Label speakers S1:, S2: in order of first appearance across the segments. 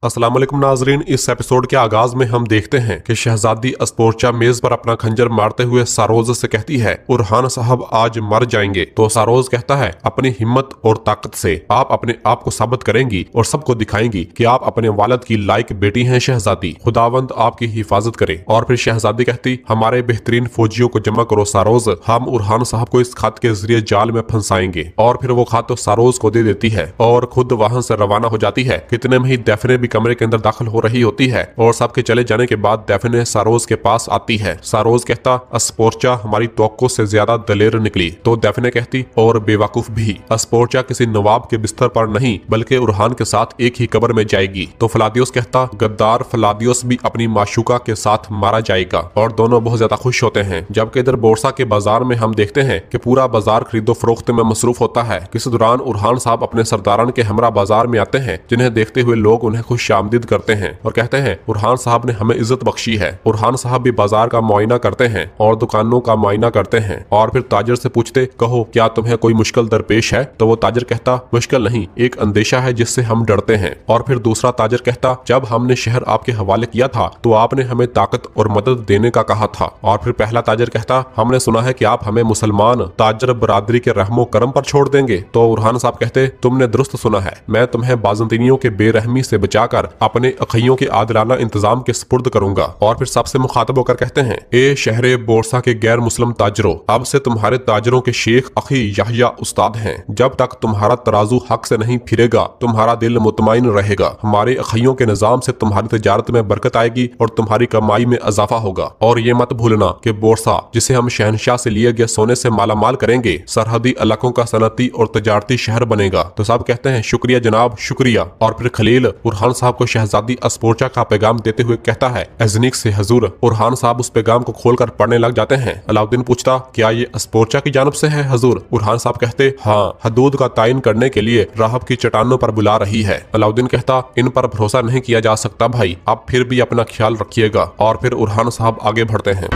S1: अस्सलाम वालेकुम नाजरीन। इस एपिसोड के आगाज में हम देखते हैं कि शहजादी अस्पोर्चा मेज पर अपना खंजर मारते हुए सारोज से कहती है, उरहान साहब आज मर जाएंगे। तो सारोज कहता है, अपनी हिम्मत और ताकत से आप अपने आप को साबित करेंगी और सबको दिखाएंगी कि आप अपने वालिद की लायक बेटी हैं शहजादी। खुदावंद आपकी हिफाजत करे। और फिर शहजादी कहती, हमारे बेहतरीन फौजियों को जमा करो सारोज, हम उरहान साहब को इस खत के जरिए जाल में फंसाएंगे। और फिर वो खत तो सारोज को दे देती है और खुद वहां से रवाना हो जाती है। कितने में ही डेफने भी कमरे के अंदर दाखिल हो रही होती है और सबके चले जाने के बाद डेफने सारोज के पास आती है। सारोज कहता, अस्पोर्चा हमारी तवक्को से ज्यादा दलेर निकली। तो डेफने कहती, और बेवकूफ भी। अस्पोर्चा किसी नवाब के बिस्तर पर नहीं बल्कि उरहान के साथ एक ही कब्र में जाएगी। तो फलादियोस कहता, गद्दार फलादियोस भी अपनी माशूका के साथ मारा जाएगा। और दोनों बहुत ज्यादा खुश होते हैं। जबकि इधर बोरसा के बाजार में हम देखते हैं कि पूरा बाजार खरीदो फरोख्त में मसरूफ होता है। किस दौरान उरहान साहब अपने सरदारान के हमरा बाजार में आते हैं, जिन्हें देखते हुए लोग उन्हें खुश आमदीद करते हैं और कहते हैं, उरहान साहब ने हमें इज्जत बख्शी है। उरहान साहब भी बाजार का मुआयना करते हैं और दुकानों का मुआयना करते हैं। और फिर ताजर से पूछते, कहो क्या तुम्हें कोई मुश्किल दरपेश है? तो वो ताजर कहता, मुश्किल नहीं, एक अंदेशा है जिससे हम डरते हैं। और फिर दूसरा ताजर कहता, जब हमने शहर आपके हवाले किया था तो आपने हमें ताकत और मदद देने का कहा था। और फिर पहला ताजर कहता, हमने सुना है कि आप हमें मुसलमान ताजर बरादरी के रहमो करम पर छोड़ देंगे। तो उरहान साहब कहते, तुमने दुरुस्त सुना है, मैं तुम्हें बाजंतीनियों के बेरहमी से बचाकर अपने अखियों के आदिलाना इंतजाम के सुपुर्द करूंगा। और फिर सबसे मुखातब होकर कहते हैं, ए शहरे बोरसा के गैर मुस्लिम ताजरों, अब से तुम्हारे ताजरों के शेख अखी याहिया उस्ताद हैं। जब तक तुम्हारा तराजू हक से नहीं फिरेगा तुम्हारा दिल मुतमईन रहेगा। हमारे अखियों के निजाम से तुम्हारी तजारत में बरकत आएगी और तुम्हारी कमाई में इजाफा होगा। और ये मत भूलना कि बोरसा, जिसे हम शहनशाह से लिए गए सोने से मालामाल करेंगे, सरहदी इलाकों का सनती और तजारती शहर बनेगा। तो सब कहते हैं, शुक्रिया जनाब, शुक्रिया। और फिर खलील उरहान साहब को शहजादी अस्पोर्चा का पैगाम देते हुए कहता है, अजनीक से हजूर। उरहान साहब उस पैगाम को खोलकर पढ़ने लग जाते हैं। अलाउद्दीन पूछता, क्या ये अस्पोर्चा की जानब से है हजूर? उरहान साहब कहते, हाँ, हदूद का तायन करने के लिए राहब की चट्टानों पर बुला रही है। अलाउद्दीन कहता, इन पर भरोसा नहीं किया जा सकता भाई, आप फिर भी अपना ख्याल रखिएगा। और फिर उरहान साहब आगे बढ़ते हैं।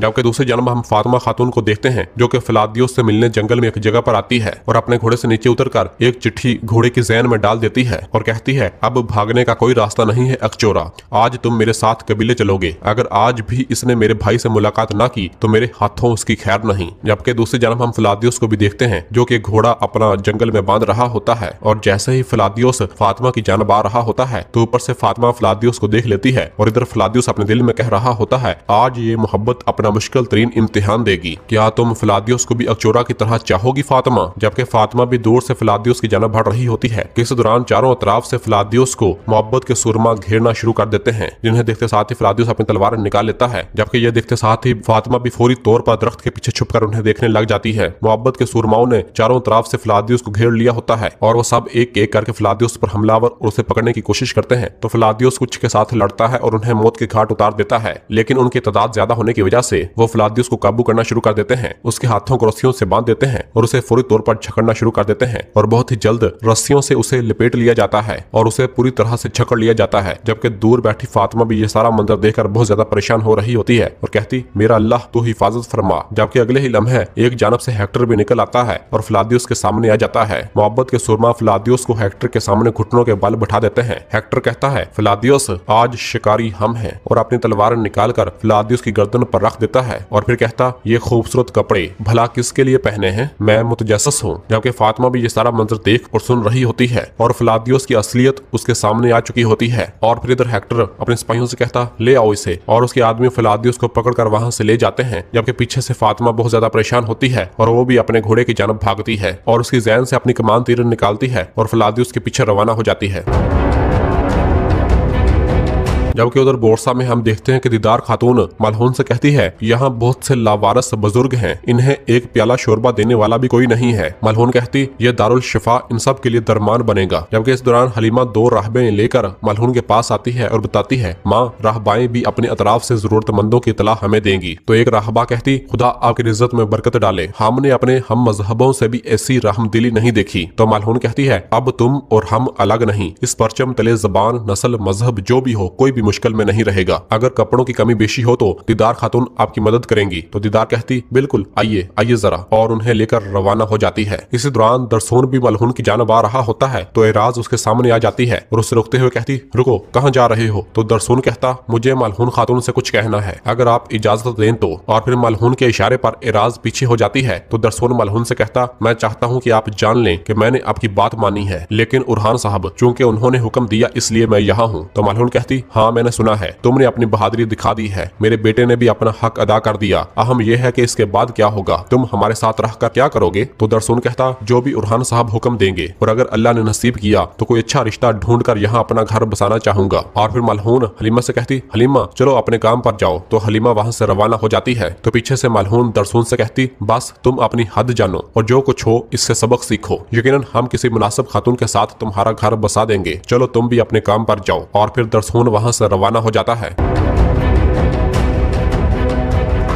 S1: जबकि दूसरी जन्म हम फातिमा खातून को देखते हैं, जो कि फलादियोस से मिलने जंगल में एक जगह पर आती है और अपने घोड़े से नीचे उतरकर एक चिट्ठी घोड़े की जैन में डाल देती है और कहती है, अब भागने का कोई रास्ता नहीं है अकचोरा, आज तुम मेरे साथ कबीले चलोगे। अगर आज भी इसने मेरे भाई से मुलाकात ना की तो मेरे हाथों उसकी खैर नहीं। जबकि दूसरी जन्म हम फलादियोस को भी देखते हैं, जो कि घोड़ा अपना जंगल में बांध रहा होता है और जैसे ही फलादियोस फातिमा की जानब आ रहा होता है तो ऊपर से फातिमा फलादियोस को देख लेती है और इधर फलादियोस अपने दिल में कह रहा होता है, आज ये मोहब्बत अपना मुश्किल तरीन इम्तिहान देगी। क्या तुम फलादियोस को भी अकचोरा की तरह चाहोगी फातिमा? जबकि फातिमा भी दूर से फलादियोस की जानब बढ़ रही होती है। इस दौरान चारों अतराफ से फलादियोस को मोहब्बत के सुरमा घेरना शुरू कर देते हैं, जिन्हें देखते साथ ही फलादियोस अपनी तलवार निकाल लेता है। जबकि यह देखते साथ ही फातिमा भी फौरी तौर पर दरख्त के पीछे छुपकर उन्हें देखने लग जाती है। मोहब्बत के सुरमाओं ने चारों तरफ से फलादियोस को घेर लिया होता है और वो सब एक एक करके फलादियोस पर हमलावर और उसे पकड़ने की कोशिश करते हैं। तो फलादियोस कुछ के साथ लड़ता है और उन्हें मौत के घाट उतार देता है, लेकिन उनकी तादाद ज्यादा होने की वजह से वो फलादियोस को काबू करना शुरू कर देते हैं। उसके हाथों को रस्सियों से बांध देते हैं और उसे फौरी तौर पर छकड़ना शुरू कर देते हैं और बहुत ही जल्द रस्सियों से उसे लिपेट लिया जाता है और उसे पूरी तरह से छकड़ लिया जाता है। जबकि दूर बैठी फातिमा भी ये सारा मंजर देखकर बहुत ज्यादा परेशान हो रही होती है और कहती, मेरा अल्लाह तू हिफाजत फरमा। जबकि अगले ही लम्हे एक जानब से हेक्टर भी निकल आता है और फलादियोस के सामने आ जाता है। मोहब्बत के सुरमा फलादियोस को हेक्टर के सामने घुटनों के बल बैठा देते हैं। हेक्टर कहता है, फलादियोस आज शिकारी हम हैं, और अपनी तलवार निकालकर फलादियोस की गर्दन पर रख देता है और फिर कहता, ये खूबसूरत कपड़े भला किसके लिए पहने हैं? मैं मुतजस्सिस हूँ। जबकि फातिमा भी ये सारा मंजर देख और सुन रही होती है और फलादियोस की असलियत उसके सामने आ चुकी होती है। और फिर इधर हेक्टर अपने सिपाहियों से कहता, ले आओ इसे, और उसके आदमी फलादियोस को पकड़कर वहां से ले जाते हैं। जबकि पीछे से फातिमा बहुत ज्यादा परेशान होती है और वो भी अपने घोड़े की जानब भागती है और उसकी जैन से अपनी कमान तीर निकालती है और फलादियोस के पीछे रवाना हो जाती है। जबकि उधर बोरसा में हम देखते हैं कि दीदार खातून मलहून से कहती है, यहाँ बहुत से लावारस बुजुर्ग हैं, इन्हें एक प्याला शोरबा देने वाला भी कोई नहीं है। मलहून कहती, ये दारुल शिफा इन सब के लिए दरमान बनेगा। जबकि इस दौरान हलीमा दो राहबें लेकर मलहून के पास आती है और बताती है, माँ, राहबाएं भी अपने अतराफ से जरूरतमंदों की इतला हमें देंगी। तो एक राहबा कहती, खुदा आपकी इज्जत में बरकत डाले, हमने अपने हम मजहबों से भी ऐसी रहमदिली नहीं देखी। तो मलहून कहती है, अब तुम और हम अलग नहीं, इस परचम तले जबान, नस्ल, मजहब जो भी हो, कोई भी मुश्किल में नहीं रहेगा। अगर कपड़ों की कमी बेशी हो तो दीदार खातून आपकी मदद करेंगी। तो दीदार कहती बिल्कुल, आइए आइए जरा, और उन्हें लेकर रवाना हो जाती है। इसी दौरान दरसून भी मलहून की जानब आ रहा होता है तो एराज उसके सामने आ जाती है और उसे रोकते हुए कहती रुको, कहाँ जा रहे हो? तो दरसून कहता मुझे मलहून खातून से कुछ कहना है, अगर आप इजाजत दें तो। और फिर मलहून के इशारे पर एराज पीछे हो जाती है तो दरसून मलहून से कहता मैं चाहता हूँ कि आप जान लें कि मैंने आपकी बात मानी है, लेकिन उरहान साहब चूंकि उन्होंने हुक्म दिया इसलिए मैं यहाँ हूँ। तो मलहून कहती हाँ मैंने सुना है, तुमने अपनी बहादुरी दिखा दी है, मेरे बेटे ने भी अपना हक अदा कर दिया। अहम यह है कि इसके बाद क्या होगा, तुम हमारे साथ रहकर क्या करोगे? तो दरसून कहता जो भी उरहान साहब हुक्म देंगे, और अगर अल्लाह ने नसीब किया तो कोई अच्छा रिश्ता ढूंढ कर यहाँ अपना घर बसाना चाहूंगा। और फिर मलहून हलीमा से कहती हलीमा चलो अपने काम पर जाओ। तो हलीमा वहाँ से रवाना हो जाती है। तो पीछे से मलहून दरसून से कहती बस तुम अपनी हद जानो और जो कुछ हो इससे सबक सीखो, यकीनन हम किसी मुनासिब खातून के साथ तुम्हारा घर बसा देंगे, चलो तुम भी अपने काम पर जाओ। और फिर दरसून वहाँ से रवाना हो जाता है।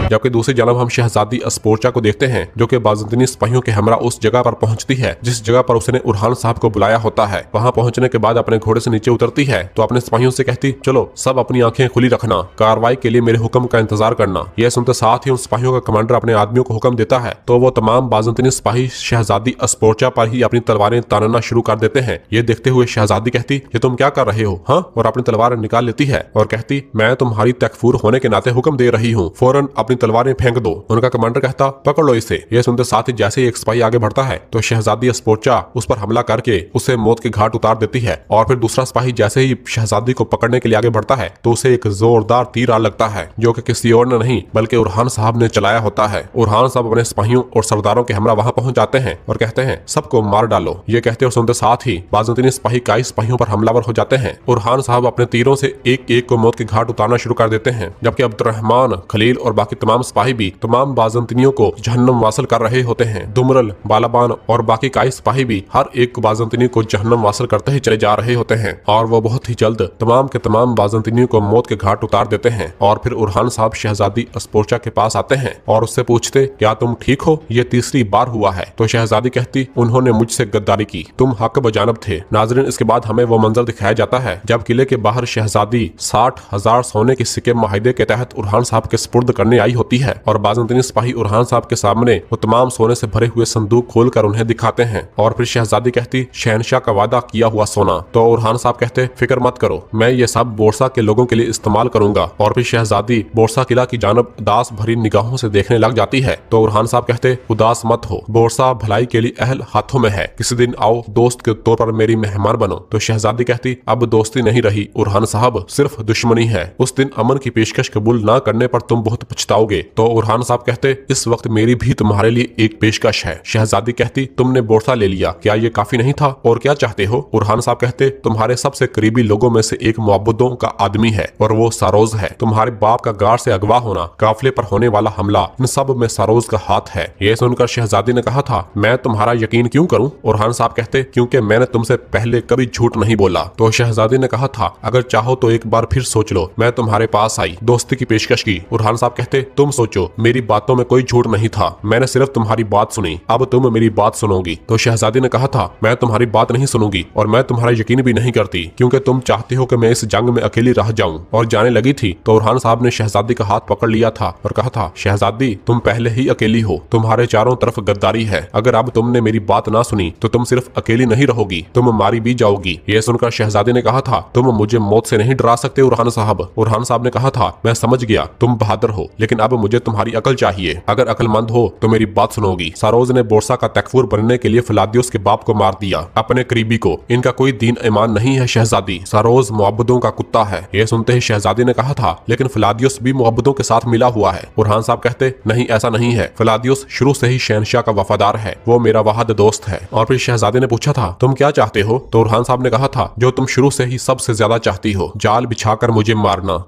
S1: जबकि दूसरी जानब हम शहजादी अस्पोर्चा को देखते हैं जो कि बाज़ंतीनी सिपाहियों के हमरा उस जगह पर पहुंचती है जिस जगह पर उसने उरहान साहब को बुलाया होता है। वहां पहुंचने के बाद अपने घोड़े से नीचे उतरती है तो अपने सिपाहियों से कहती चलो सब अपनी आंखें खुली रखना, कार्रवाई के लिए मेरे हुक्म का इंतजार करना। यह सुनते साथ ही उन सिपाहियों का कमांडर अपने आदमियों को हुक्म देता है तो वो तमाम बाज़ंतीनी सिपाही शहजादी अस्पोर्चा पर ही अपनी तलवारें तानना शुरू कर देते हैं। ये देखते हुए शहजादी कहती ये तुम क्या कर रहे हो? हाँ, और अपनी तलवार निकाल लेती है और कहती मैं तुम्हारी तकफूर होने के नाते हुक्म दे रही हूँ, फौरन अपनी तलवारें फेंक दो। उनका कमांडर कहता पकड़ लो इसे। यह सुनते साथ ही जैसे ही एक सिपाही आगे बढ़ता है तो शहजादी अस्पोर्चा उस पर हमला करके उसे मौत के घाट उतार देती है। और फिर दूसरा सिपाही जैसे ही शहजादी को पकड़ने के लिए आगे बढ़ता है तो उसे एक जोरदार तीर आ लगता है जो कि किसी और ने नहीं बल्कि उरहान साहब ने चलाया होता है। उरहान साहब अपने सिपाहियों और सरदारों के हमरा वहां पहुंच जाते हैं और कहते हैं सबको मार डालो। ये कहते और सुनते साथ ही बाज़ंतीनी सिपाही कई सिपाहियों पर हमलावर हो जाते हैं। उरहान साहब अपने तीरों से एक एक को मौत के घाट उतारना शुरू कर देते हैं, जबकि अब्दुर्रहमान, खलील और बाकी तमाम सिपाही भी तमाम बाज़ंतीनियों को जहन्नम वासल कर रहे होते हैं। दुमरल, बालाबान और बाकी कई सिपाही भी हर एक बाज़ंतीनी को जहन्नम वासल करते ही चले जा रहे होते हैं और वो बहुत ही जल्द तमाम के तमाम बाज़ंतीनियों को मौत के घाट उतार देते हैं। और फिर उरहान साहब शहजादी अस्पोर्चा के पास आते हैं और उससे पूछते क्या तुम ठीक हो? ये तीसरी बार हुआ है। तो शहजादी कहती उन्होंने मुझसे गद्दारी की, तुम हक बजानब थे। नाज़रीन, इसके बाद हमें वो मंजर दिखाया जाता है जब किले के बाहर शहजादी 60,000 सोने के सिक्के माहिदे के तहत उरहान साहब के स्पुर्द करने आई होती है और बाज़ंतीनी सिपाही उरहान साहब के सामने वो तमाम सोने से भरे हुए संदूक खोलकर उन्हें दिखाते हैं। और फिर शहजादी कहती शहनशाह का वादा किया हुआ सोना। तो उरहान साहब कहते फिक्र मत करो, मैं ये सब बोरसा के लोगों के लिए इस्तेमाल करूंगा। और फिर शहजादी बोरसा किला की जानब उदास भरी निगाहों से देखने लग जाती है। तो उरहान साहब कहते उदास मत हो, बोरसा भलाई के लिए अहल हाथों में है, किसी दिन आओ दोस्त के तौर पर मेरी मेहमान बनो। तो शहजादी कहती अब दोस्ती नहीं रही उरहान साहब, सिर्फ दुश्मनी है। उस दिन अमन की पेशकश कबूल न करने पर तुम बहुत पछताओगे। तो उरहान साहब कहते इस वक्त मेरी भी तुम्हारे लिए एक पेशकश है। शहजादी कहती तुमने बोरसा ले लिया, क्या ये काफी नहीं था और क्या चाहते हो? उरहान साहब कहते तुम्हारे सबसे करीबी लोगों में से एक मुअब्बदों का आदमी है और वो सारोज है। तुम्हारे बाप का गार से अगवा होना, काफिले पर होने वाला हमला, इन सब में सारोज का हाथ है। ये सुनकर शहजादी ने कहा था मैं तुम्हारा यकीन क्यों करूं? उरहान साहब कहते क्योंकि मैंने तुमसे पहले कभी झूठ नहीं बोला। तो शहजादी ने कहा था अगर चाहो तो एक बार फिर सोच लो। मैं तुम्हारे पास आई, दोस्ती की पेशकश की। उरहान साहब कहते तुम सोचो, मेरी बातों में कोई झूठ नहीं था, मैंने सिर्फ तुम्हारी बात सुनी, अब तुम मेरी बात सुनोगी। तो शहजादी ने कहा था मैं तुम्हारी बात नहीं सुनूंगी और मैं तुम्हारा यकीन भी नहीं करती क्योंकि तुम चाहते हो कि मैं इस जंग में अकेली रह जाऊं। और जाने लगी थी तो उरहान साहब ने शहजादी का हाथ पकड़ लिया था और कहा था शहजादी तुम पहले ही अकेली हो, तुम्हारे चारों तरफ गद्दारी है, अगर अब तुमने मेरी बात ना सुनी तो तुम सिर्फ अकेली नहीं रहोगी, तुम मारी भी जाओगी। ये सुनकर शहजादी ने कहा था तुम मुझे मौत से नहीं डरा सकते उरहान साहब। उरहान साहब ने कहा था मैं समझ गया तुम बहादुर हो, लेकिन अब मुझे तुम्हारी अकल चाहिए, अगर अकलमंद हो तो मेरी बात सुनोगी। सारोज ने बोरसा का तकफूर बनने के लिए फलादियोस के बाप को मार दिया, अपने करीबी को। इनका कोई दीन ईमान नहीं है शहजादी, सारोज मुअब्बदों का कुत्ता है। ये सुनते ही शहजादी ने कहा था लेकिन फलादियोस भी मुअब्बदों के साथ मिला हुआ है। उरहान साहब कहते नहीं ऐसा नहीं है, फलादियोस शुरू से ही शहनशाह का वफादार है, वो मेरा वाहद दोस्त है। और फिर शहजादी ने पूछा था तुम क्या चाहते हो? तो उरहान साहब ने कहा था जो तुम शुरू से ही सबसे ज्यादा चाहती हो, जाल बिछाकर मुझे मारना।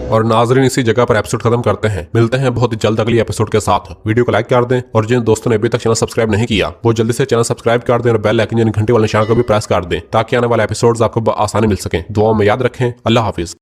S1: और नाजरीन इसी जगह पर एपिसोड खत्म करते हैं, मिलते हैं बहुत जल्द अगली एपिसोड के साथ। वीडियो को लाइक कर दें और जिन दोस्तों ने अभी तक चैनल सब्सक्राइब नहीं किया वो जल्दी से चैनल सब्सक्राइब कर दें और बेल आइकन यानी घंटे वाले निशान को भी प्रेस कर दें ताकि आने वाले एपिसोड्स आपको आसानी मिल सके। दुआओं में याद रखें। अल्लाह हाफिज।